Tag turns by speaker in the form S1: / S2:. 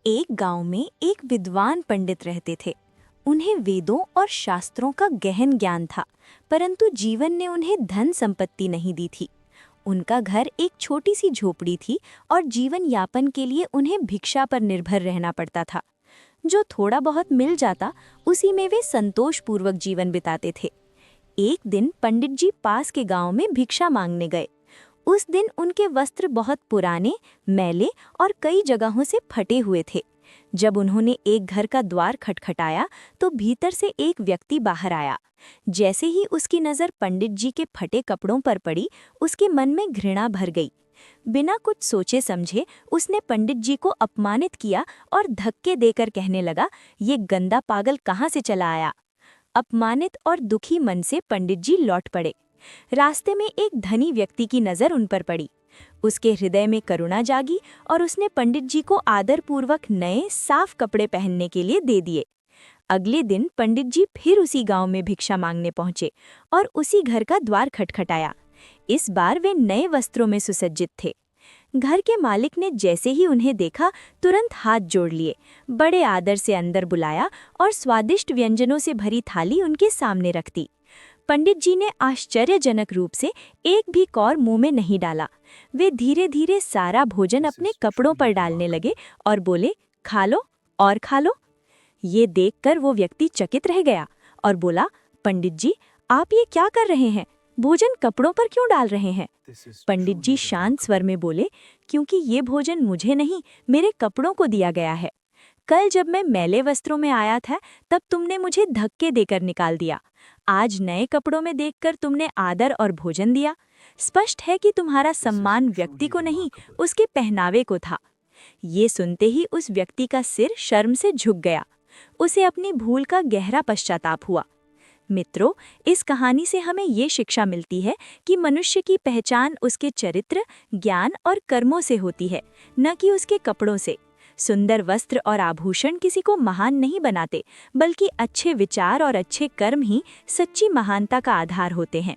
S1: एक गांव में एक विद्वान पंडित रहते थे। उन्हें वेदों और शास्त्रों का गहन ज्ञान था, परंतु जीवन ने उन्हें धन संपत्ति नहीं दी थी। उनका घर एक छोटी सी झोपड़ी थी और जीवन यापन के लिए उन्हें भिक्षा पर निर्भर रहना पड़ता था। जो थोड़ा बहुत मिल जाता, उसी में वे संतोषपूर्वक जीवन बिताते थे। एक दिन पंडित जी पास के गांव में भिक्षा मांगने गए। उस दिन उनके वस्त्र बहुत पुराने, मैले और कई जगहों से फटे हुए थे। जब उन्होंने एक घर का द्वार खटखटाया तो भीतर से एक व्यक्ति बाहर आया। जैसे ही उसकी नज़र पंडित जी के फटे कपड़ों पर पड़ी, उसके मन में घृणा भर गई। बिना कुछ सोचे समझे उसने पंडित जी को अपमानित किया और धक्के देकर कहने लगा, ये गंदा पागल कहाँ से चला आया। अपमानित और दुखी मन से पंडित जी लौट पड़े। रास्ते में एक धनी व्यक्ति की नज़र उन पर पड़ी। उसके हृदय में करुणा जागी और उसने पंडित जी को आदरपूर्वक नए साफ कपड़े पहनने के लिए दे दिए। अगले दिन पंडित जी फिर उसी गांव में भिक्षा मांगने पहुंचे और उसी घर का द्वार खटखटाया। इस बार वे नए वस्त्रों में सुसज्जित थे। घर के मालिक ने जैसे ही उन्हें देखा, तुरंत हाथ जोड़ लिए, बड़े आदर से अंदर बुलाया और स्वादिष्ट व्यंजनों से भरी थाली उनके सामने रख दी। पंडित जी ने आश्चर्यजनक रूप से एक भी कौर मुंह में नहीं डाला। वे धीरे धीरे सारा भोजन अपने कपड़ों पर डालने लगे और बोले, खा लो और खा लो। ये देखकर वो व्यक्ति चकित रह गया और बोला, पंडित जी, आप ये क्या कर रहे हैं? भोजन कपड़ों पर क्यों डाल रहे हैं? पंडित जी शांत स्वर में बोले, क्योंकि ये भोजन मुझे नहीं, मेरे कपड़ों को दिया गया है। कल जब मैं मैले वस्त्रों में आया था, तब तुमने मुझे धक्के देकर निकाल दिया। आज नए कपड़ों में देखकर तुमने आदर और भोजन दिया। स्पष्ट है कि तुम्हारा सम्मान व्यक्ति को नहीं, उसके पहनावे को था। ये सुनते ही उस व्यक्ति का सिर शर्म से झुक गया। उसे अपनी भूल का गहरा पश्चाताप हुआ। मित्रों, इस कहानी से हमें ये शिक्षा मिलती है कि मनुष्य की पहचान उसके चरित्र, ज्ञान और कर्मों से होती है, न कि उसके कपड़ों से। सुंदर वस्त्र और आभूषण किसी को महान नहीं बनाते, बल्कि अच्छे विचार और अच्छे कर्म ही सच्ची महानता का आधार होते हैं।